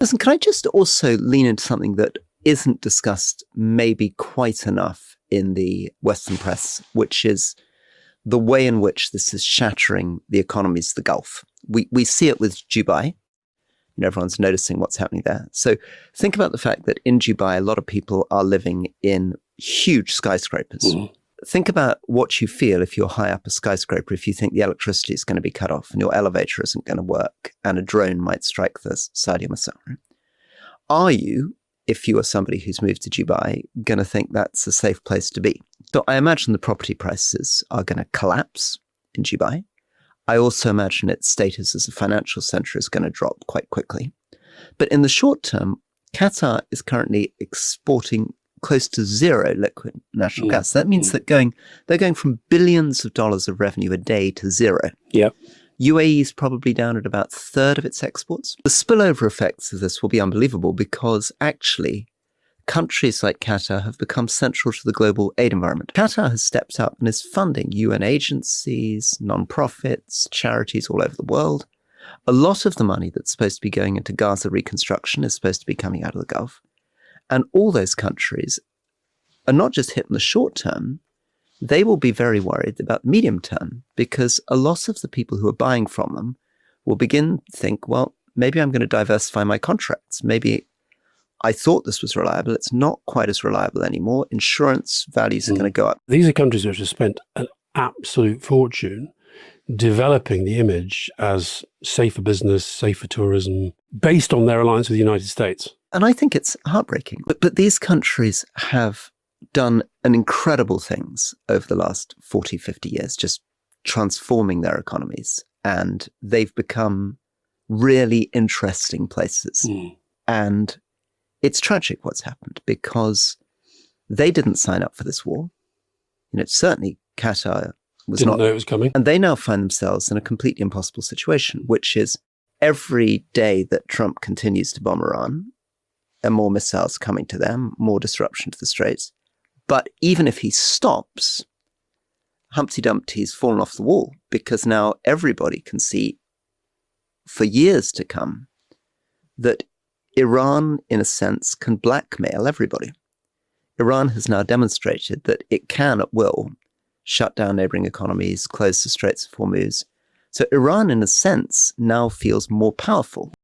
Listen, can I just also lean into something that isn't discussed maybe quite enough in the Western press, which is the way in which this is shattering the economies of the Gulf. We see it with Dubai. Everyone's noticing what's happening there. So think about the fact that in Dubai, a lot of people are living in huge skyscrapers. Mm-hmm. Think about what you feel if you're high up a skyscraper, if you think the electricity is going to be cut off and your elevator isn't going to work and a drone might strike the side of your missile. Are you, if you are somebody who's moved to Dubai, going to think that's a safe place to be? So I imagine the property prices are going to collapse in Dubai. I also imagine its status as a financial center is going to drop quite quickly. But in the short term, Qatar is currently exporting close to zero liquid natural gas. That means that they're going from billions of dollars of revenue a day to zero. Yep. UAE is probably down at about a third of its exports. The spillover effects of this will be unbelievable because actually countries like Qatar have become central to the global aid environment. Qatar has stepped up and is funding UN agencies, non-profits, charities all over the world. A lot of the money that's supposed to be going into Gaza reconstruction is supposed to be coming out of the Gulf. And all those countries are not just hit in the short term, they will be very worried about the medium term because a lot of the people who are buying from them will begin to think, well, maybe I'm going to diversify my contracts. Maybe I thought this was reliable. It's not quite as reliable anymore. Insurance values are going to go up. These are countries which have spent an absolute fortune developing the image as safe for business, safe for tourism, based on their alliance with the United States. And I think it's heartbreaking. But these countries have done an incredible things over the last 40, 50 years, just transforming their economies. And they've become really interesting places. And it's tragic what's happened because they didn't sign up for this war. Certainly Qatar didn't know it was coming. And they now find themselves in a completely impossible situation, which is every day that Trump continues to bomb Iran, and more missiles coming to them, more disruption to the Straits. But even if he stops, Humpty Dumpty's fallen off the wall because now everybody can see for years to come that Iran, in a sense, can blackmail everybody. Iran has now demonstrated that it can at will shut down neighboring economies, close the Straits of Hormuz. So Iran, in a sense, now feels more powerful.